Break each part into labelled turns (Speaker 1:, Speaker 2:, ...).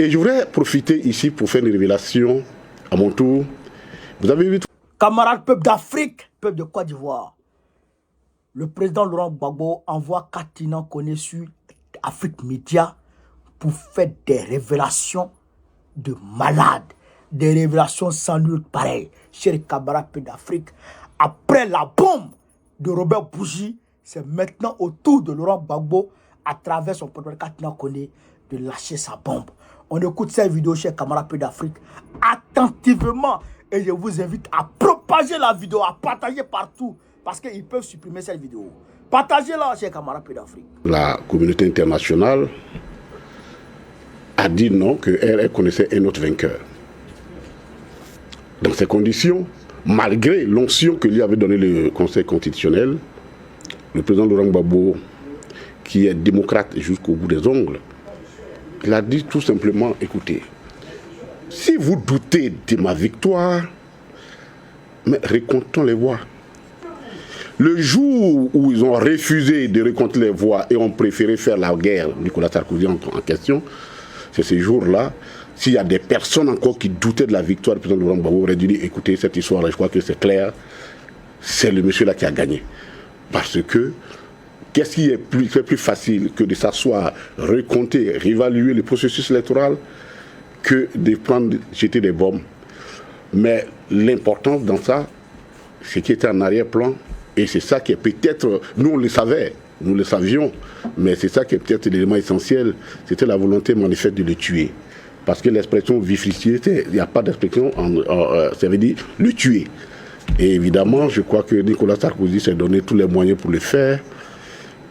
Speaker 1: Et je voudrais profiter ici pour faire une révélation à mon tour. Vous avez vu...
Speaker 2: Camarades peuple d'Afrique, peuple de Côte d'Ivoire, le président Laurent Gbagbo envoie Katina Koné sur Afrique Média pour faire des révélations de malades, des révélations sans nul pareil. Chers camarades peuple d'Afrique, après la bombe de Robert Bougie, c'est maintenant au tour de Laurent Gbagbo, à travers son porte-parole Katina Koné, de lâcher sa bombe. On écoute cette vidéo, chers camarades peuple d'Afrique, attentivement. Et je vous invite à propager la vidéo, à partager partout, parce qu'ils peuvent supprimer cette vidéo. Partagez-la, chers camarades d'Afrique.
Speaker 1: La communauté internationale a dit non, qu'elle connaissait un autre vainqueur. Dans ces conditions, malgré l'onction que lui avait donné le Conseil constitutionnel, le président Laurent Gbagbo, qui est démocrate jusqu'au bout des ongles, il a dit tout simplement, écoutez, si vous doutez de ma victoire, mais recomptons les voix. Le jour où ils ont refusé de recompter les voix et ont préféré faire la guerre, Nicolas Sarkozy en question, c'est ces jours-là, s'il y a des personnes encore qui doutaient de la victoire du président Laurent Gbagbo, aurait dû dire, écoutez, cette histoire-là, je crois que c'est clair, c'est le monsieur-là qui a gagné. Parce que, qu'est-ce qui est plus facile que de s'asseoir, recompter, réévaluer le processus électoral, que de prendre, jeter des bombes. Mais l'importance dans ça, c'est qu'il était en arrière-plan, et c'est ça qui est peut-être, nous on le savait, nous le savions, mais c'est ça qui est peut-être l'élément essentiel, c'était la volonté manifeste de le tuer. Parce que l'expression vifrifier, il n'y a pas d'expression, ça veut dire le tuer. Et évidemment, je crois que Nicolas Sarkozy s'est donné tous les moyens pour le faire.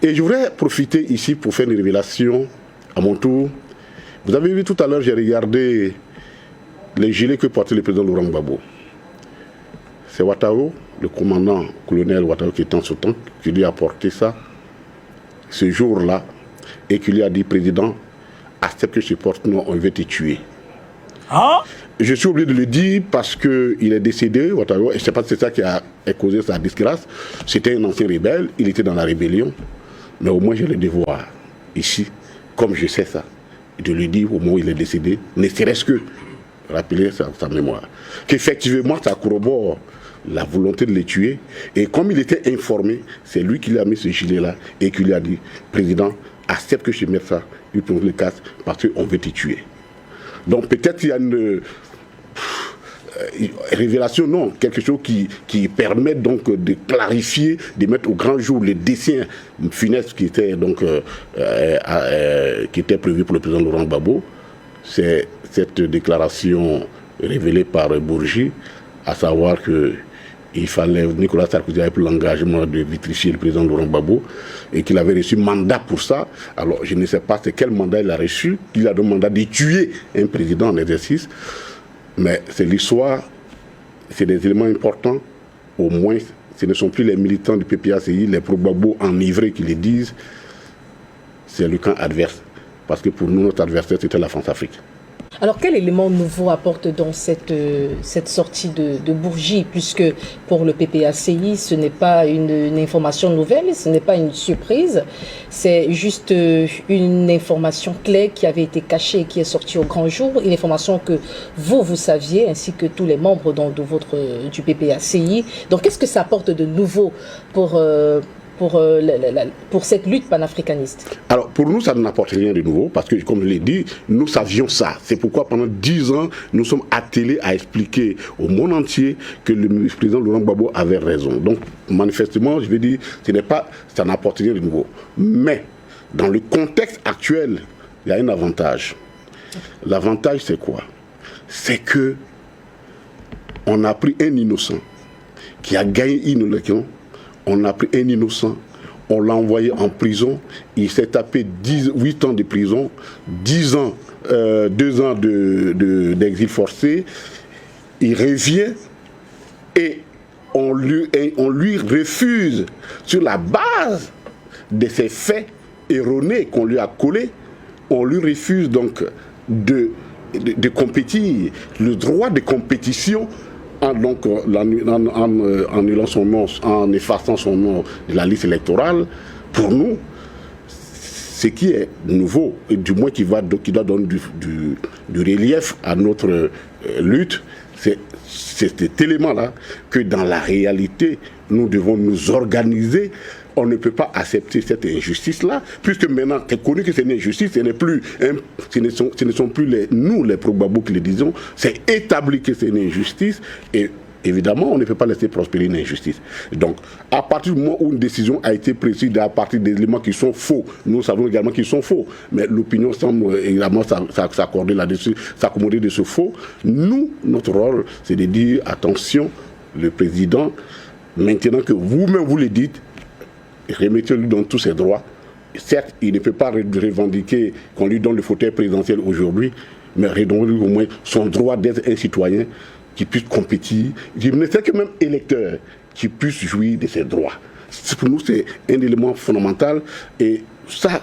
Speaker 1: Et je voudrais profiter ici pour faire une révélation à mon tour. Vous avez vu tout à l'heure, j'ai regardé les gilets que portait le président Laurent Gbagbo. C'est Ouattaro, le commandant colonel Ouattaro qui était en ce temps, qui lui a porté ça ce jour-là et qui lui a dit, président, accepte que je porte, non, on veut te tuer.
Speaker 2: Hein?
Speaker 1: Je suis obligé de le dire parce qu'il est décédé, Ouattaro, et je ne sais pas si c'est ça qui a causé sa disgrâce. C'était un ancien rebelle, il était dans la rébellion, mais au moins j'ai le devoir, ici, comme je sais ça, de lui dire au moment où il est décédé, ne serait-ce que rappeler sa mémoire. Qu'effectivement, ça corrobore la volonté de les tuer. Et comme il était informé, c'est lui qui lui a mis ce gilet-là et qui lui a dit, président, accepte que je mette ça, lui prend le casque, parce qu'on veut te tuer. Donc peut-être qu'il y a une révélation, non, quelque chose qui permet donc de clarifier, de mettre au grand jour les dessins funestes qui étaient donc qui étaient prévus pour le président Laurent Gbagbo. C'est cette déclaration révélée par Bourgi, à savoir que il fallait, Nicolas Sarkozy avait pris l'engagement de vitrifier le président Laurent Gbagbo et qu'il avait reçu mandat pour ça. Alors je ne sais pas quel mandat il a reçu, qu'il a demandé de tuer un président en exercice, mais c'est l'histoire, c'est des éléments importants, au moins ce ne sont plus les militants du PPACI, les pro-Gbagbo enivrés qui les disent, c'est le camp adverse. Parce que pour nous, notre adversaire, c'était la France-Afrique.
Speaker 3: Alors, quel élément nouveau apporte donc cette sortie de Bourgi, puisque pour le PPACI, ce n'est pas une information nouvelle, ce n'est pas une surprise, c'est juste une information clé qui avait été cachée et qui est sortie au grand jour, une information que vous saviez, ainsi que tous les membres du PPACI. Donc, qu'est-ce que ça apporte de nouveau pour cette lutte panafricaniste? Alors,
Speaker 1: pour nous, ça n'apporte rien de nouveau, parce que, comme je l'ai dit, nous savions ça. C'est pourquoi, pendant 10 ans, nous sommes attelés à expliquer au monde entier que le président Laurent Gbagbo avait raison. Donc, manifestement, je vais dire, ça n'apporte rien de nouveau. Mais, dans le contexte actuel, il y a un avantage. L'avantage, c'est quoi? C'est que on a pris un innocent qui a gagné une élection. On a pris un innocent, on l'a envoyé en prison, il s'est tapé 8 ans de prison, 2 ans d'exil forcé, il revient et on lui refuse, sur la base de ces faits erronés qu'on lui a collés, on lui refuse donc de compétir, le droit de compétition. Donc, en annulant son nom, en effaçant son nom de la liste électorale, pour nous, ce qui est nouveau, et du moins qui doit donner du relief à notre lutte, c'est cet élément-là que dans la réalité, nous devons nous organiser. On ne peut pas accepter cette injustice-là, puisque maintenant, c'est connu que c'est une injustice, ce ne sont plus nous, les pro-Gbagbo, qui le disons, c'est établi que c'est une injustice, et évidemment, on ne peut pas laisser prospérer une injustice. Donc, à partir du moment où une décision a été prise à partir des éléments qui sont faux, nous savons également qu'ils sont faux, mais l'opinion semble également s'accorder là-dessus, s'accommoder de ce faux. Nous, notre rôle, c'est de dire, attention, le président, maintenant que vous-même vous le dites, remettez-lui dans tous ses droits. Certes, il ne peut pas revendiquer qu'on lui donne le fauteuil présidentiel aujourd'hui, mais redonne-lui au moins son droit d'être un citoyen qui puisse compétir. Je ne sais que même électeur qui puisse jouir de ses droits. Pour nous, c'est un élément fondamental. Et ça,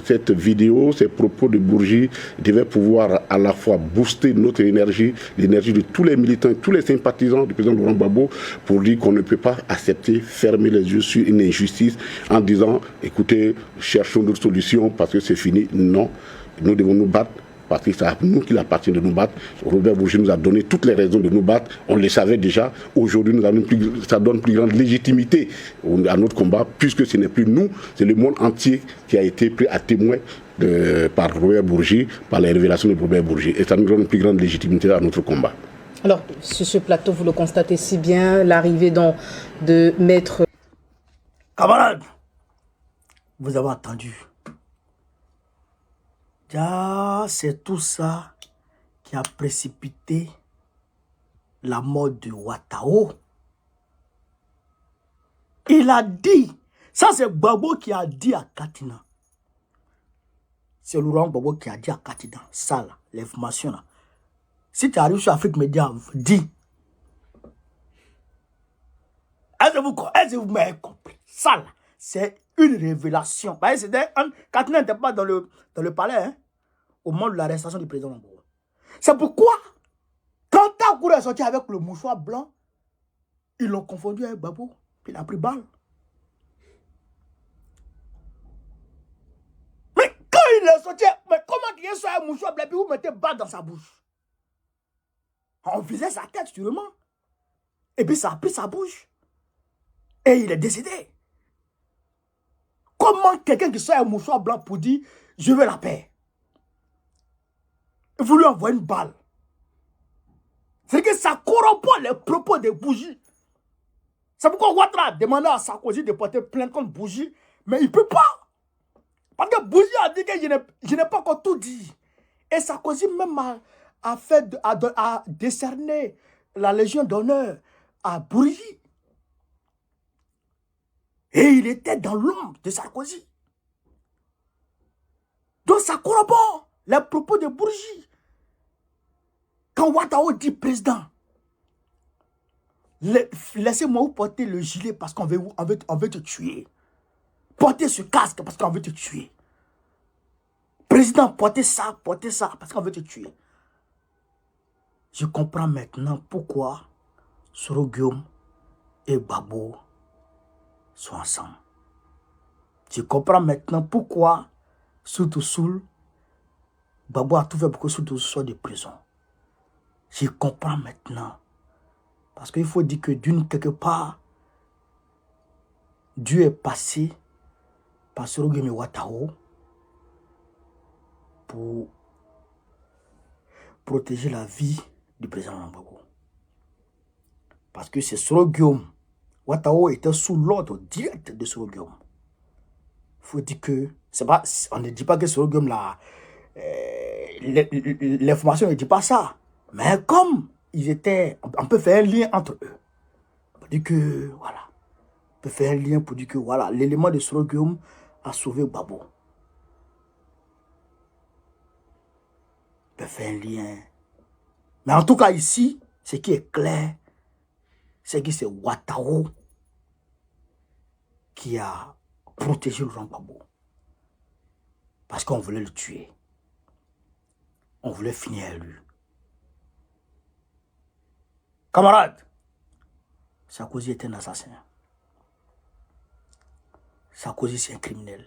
Speaker 1: cette vidéo, ces propos de Bourgi devaient pouvoir à la fois booster notre énergie, l'énergie de tous les militants, tous les sympathisants du président Laurent Gbagbo, pour dire qu'on ne peut pas accepter, fermer les yeux sur une injustice en disant, écoutez, cherchons d'autres solutions parce que c'est fini. Non, nous devons nous battre. Parce que c'est à nous qu'il appartient de nous battre. Robert Bourgi nous a donné toutes les raisons de nous battre. On le savait déjà. Aujourd'hui, ça donne plus grande légitimité à notre combat, puisque ce n'est plus nous, c'est le monde entier qui a été pris à témoin par Robert Bourgi, par les révélations de Robert Bourgi. Et ça nous donne une plus grande légitimité à notre combat.
Speaker 3: Alors, sur ce plateau, vous le constatez si bien, l'arrivée de Maître...
Speaker 2: Camarades, vous avez entendu. C'est tout ça qui a précipité la mort de Ouattao. Il a dit, ça c'est Gbagbo qui a dit à Katina. C'est Laurent Gbagbo qui a dit à Katina, ça là, l'information là. Si tu arrives sur Afrique Média, dis. Est-ce que vous m'avez compris? Ça là, c'est une révélation. Katina n'était pas dans le palais, hein, au moment de l'arrestation du président Gbagbo. C'est pourquoi, quand Takour est sorti avec le mouchoir blanc, ils l'ont confondu avec Gbagbo, puis il a pris balle. Mais quand il est sorti, mais comment il est sorti avec un mouchoir blanc, puis vous mettez balle dans sa bouche? On visait sa tête, sûrement. Et puis ça a pris sa bouche. Et il est décédé. Comment quelqu'un qui sort un mouchoir blanc pour dire « Je veux la paix », vous lui envoyez une balle. C'est que ça corrompt les propos de Bourgi. C'est pourquoi Ouattara a demandé à Sarkozy de porter plainte contre Bourgi, mais il ne peut pas. Parce que Bourgi a dit que je n'ai pas encore tout dit. Et Sarkozy même a décerné la Légion d'honneur à Bourgi. Et il était dans l'ombre de Sarkozy. Donc ça corrobore les propos de Bourgi. Quand Ouattao dit président, laissez-moi vous porter le gilet parce qu'on veut te tuer. Portez ce casque parce qu'on veut te tuer. Président, portez ça parce qu'on veut te tuer. Je comprends maintenant pourquoi Soro Guillaume et Gbagbo sont ensemble. Je comprends maintenant pourquoi Soutou Soul, Gbagbo a tout fait pour que Soutou soit de prison. Je comprends maintenant. Parce qu'il faut dire que d'une quelque part, Dieu est passé par Soro Guillaume et Ouattao pour protéger la vie du président Gbagbo. Parce que c'est Soro Guillaume. Ouattao était sous l'ordre direct de Soro Guillaume. Il faut dire que, on ne dit pas que Soro Guillaume, l'information ne dit pas ça. Mais comme ils étaient, on peut faire un lien entre eux. On peut dire que, voilà. On peut faire un lien pour dire que, voilà, l'élément de Soro Guillaume a sauvé Gbagbo. On peut faire un lien. Mais en tout cas, ici, ce qui est clair, c'est que c'est Ouattao qui a protégé Laurent Gbagbo. Parce qu'on voulait le tuer. On voulait finir à lui. Camarades, Sarkozy était un assassin. Sarkozy, c'est un criminel.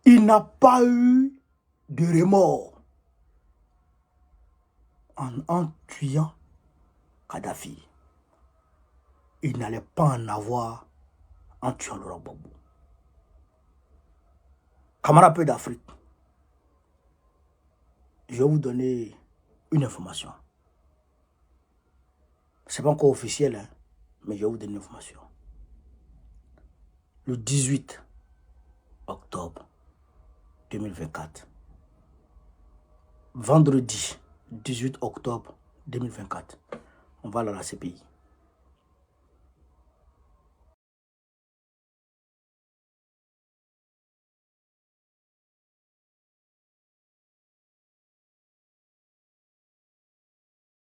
Speaker 2: Il n'a pas eu de remords en tuant Kadhafi. Il n'allait pas en avoir en tuant Laurent Gbagbo. Camarades peu d'Afrique, je vais vous donner une information. Ce n'est pas encore officiel, hein, mais je vais vous donner une information. Le 18 octobre 2024, vendredi 18 octobre 2024, on va aller à la CPI.